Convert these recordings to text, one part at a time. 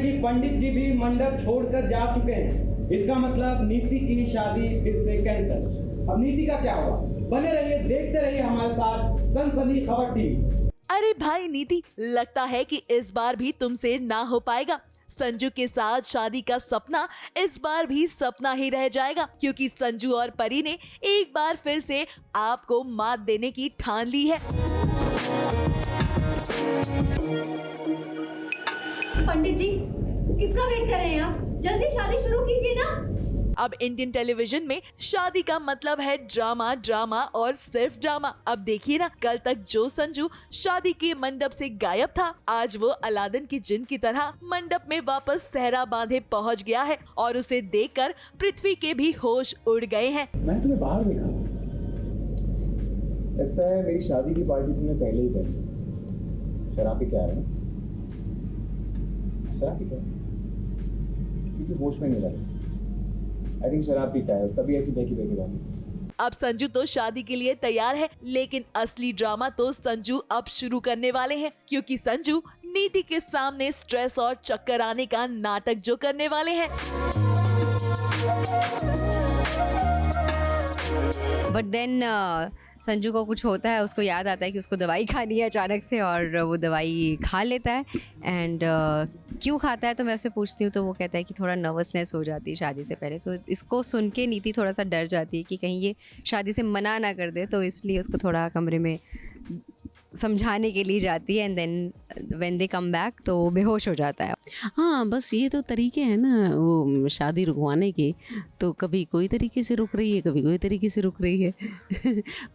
कि पंडित जी भी मंडप छोड़कर जा चुके हैं। इसका मतलब नीति की शादी फिर से कैंसिल। अब नीति का क्या होगा? बने रहिए, देखते रहिए हमारे साथ सनसनी खबर टीवी। अरे भाई नीति, लगता है कि इस बार भी तुमसे ना हो पाएगा। संजू के साथ शादी का सपना इस बार भी सपना ही रह जाएगा, क्योंकि संजू और परी ने एक बार फिर से आपको मात देने की ठान ली है। पंडित जी, किसका वेट कर रहे हैं आप? जल्दी शादी शुरू कीजिए ना। अब इंडियन टेलीविजन में शादी का मतलब है ड्रामा, ड्रामा और सिर्फ ड्रामा। अब देखिए ना, कल तक जो संजू शादी के मंडप से गायब था, आज वो अलादीन की जिन की तरह मंडप में वापस सहरा बांधे पहुंच गया है और उसे देखकर पृथ्वी के भी होश उड़ गए हैं। मैं तुम्हें बाहर देखा, लगता है मेरी शादी की पार्टी तुमने पहले ही कर ली। शराब पी के आ रहे हैं? शराब पी के क्योंकि होश में नहीं लगा। आई थिंक शराब पीता है, तभी ऐसी बहकी बात। अब संजू तो शादी के लिए तैयार है, लेकिन असली ड्रामा तो संजू अब शुरू करने वाले हैं, क्योंकि संजू नीति के सामने स्ट्रेस और चक्कर आने का नाटक जो करने वाले हैं। बट देन संजू को कुछ होता है, उसको याद आता है कि उसको दवाई खानी है अचानक से, और वो दवाई खा लेता है। एंड क्यों खाता है तो मैं उससे पूछती हूँ, तो वो कहता है कि थोड़ा नर्वसनेस हो जाती है शादी से पहले। सो इसको सुन के नीति थोड़ा सा डर जाती है कि कहीं ये शादी से मना ना कर दे, तो इसलिए उसको थोड़ा कमरे में समझाने के लिए जाती है। And then when they come back तो वो बेहोश हो जाता है। हाँ, बस ये तो तरीके हैं ना वो शादी रुकवाने के। तो कभी कोई तरीके से रुक रही है, कभी कोई तरीके से रुक रही है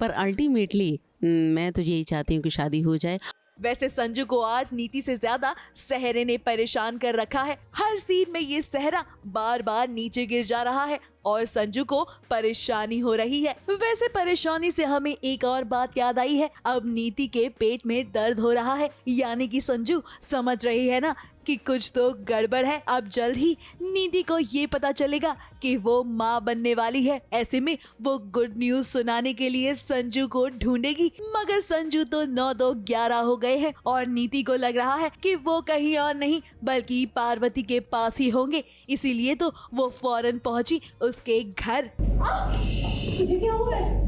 पर अल्टीमेटली मैं तो यही चाहती हूँ कि शादी हो जाए। वैसे संजू को आज नीति से ज्यादा सहरे ने परेशान कर रखा है। हर सीन में ये सहरा बार बार नीचे गिर जा रहा है और संजू को परेशानी हो रही है। वैसे परेशानी से हमें एक और बात याद आई है। अब नीति के पेट में दर्द हो रहा है, यानी कि संजू समझ रही है ना कि कुछ तो गड़बड़ है। अब जल्द ही नीति को ये पता चलेगा कि वो माँ बनने वाली है। ऐसे में वो गुड न्यूज सुनाने के लिए संजू को ढूंढेगी, मगर संजू तो 9-2-11 हो गए हैं और नीति को लग रहा है कि वो कहीं और नहीं बल्कि पार्वती के पास ही होंगे। इसीलिए तो वो फौरन पहुंची उसके घर। मुझे क्या हुआ है?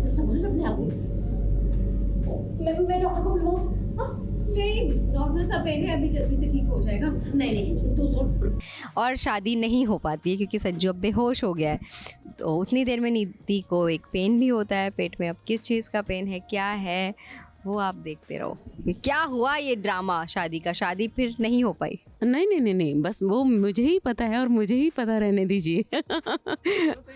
संभाल अपने आप को। मैं डॉक्टर को बुलाऊं? नहीं, नॉर्मल सा पेन है, अभी जल्दी से ठीक हो जाएगा। नहीं तू सुन। और शादी नहीं हो पाती है क्योंकि संजू अब बेहोश हो गया है। तो उतनी देर में नीति को एक पेन भी होता है पेट में। अब किस चीज़ का पेन है, क्या है, वो आप देखते रहो। क्या हुआ ये ड्रामा शादी का? शादी फिर नहीं हो पाई। नहीं, बस वो मुझे ही पता है और मुझे ही पता रहने दीजिए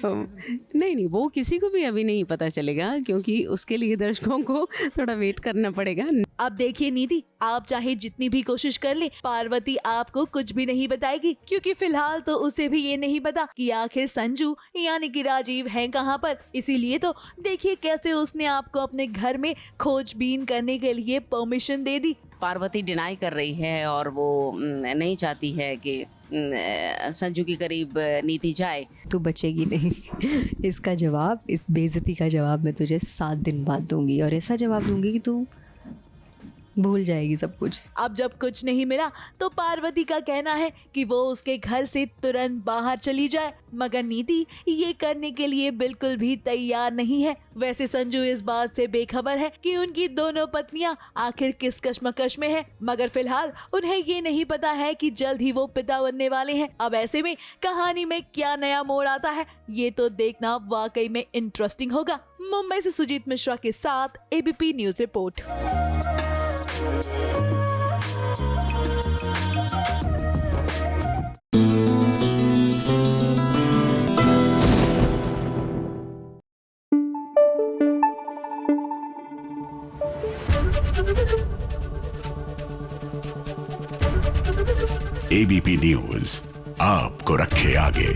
नहीं, वो किसी को भी अभी नहीं पता चलेगा, क्योंकि उसके लिए दर्शकों को थोड़ा वेट करना पड़ेगा। अब देखिए नीति, आप चाहे जितनी भी कोशिश कर ले, पार्वती आपको कुछ भी नहीं बताएगी, क्योंकि फिलहाल तो उसे भी ये नहीं पता कि आखिर संजू यानी कि राजीव है कहाँ पर। इसीलिए तो देखिए कैसे उसने आपको अपने घर में खोजबीन करने के लिए परमिशन दे दी। पार्वती डिनाई कर रही है और वो नहीं चाहती है कि संजू के करीब नीति जाए। तू बचेगी नहीं इसका जवाब, इस बेइज्जती का जवाब मैं तुझे 7 दिन बाद दूंगी, और ऐसा जवाब दूंगी कि तू भूल जाएगी सब कुछ। अब जब कुछ नहीं मिला तो पार्वती का कहना है कि वो उसके घर से तुरंत बाहर चली जाए, मगर नीति ये करने के लिए बिल्कुल भी तैयार नहीं है। वैसे संजू इस बात से बेखबर है कि उनकी दोनों पत्नियां आखिर किस कश्मकश में हैं, मगर फिलहाल उन्हें ये नहीं पता है कि जल्द ही वो पिता बनने वाले हैं। अब ऐसे में कहानी में क्या नया मोड़ आता है, ये तो देखना वाकई में इंटरेस्टिंग होगा। मुंबई से सुजीत मिश्रा के साथ ABP news report. ABP news आपको रखे आगे।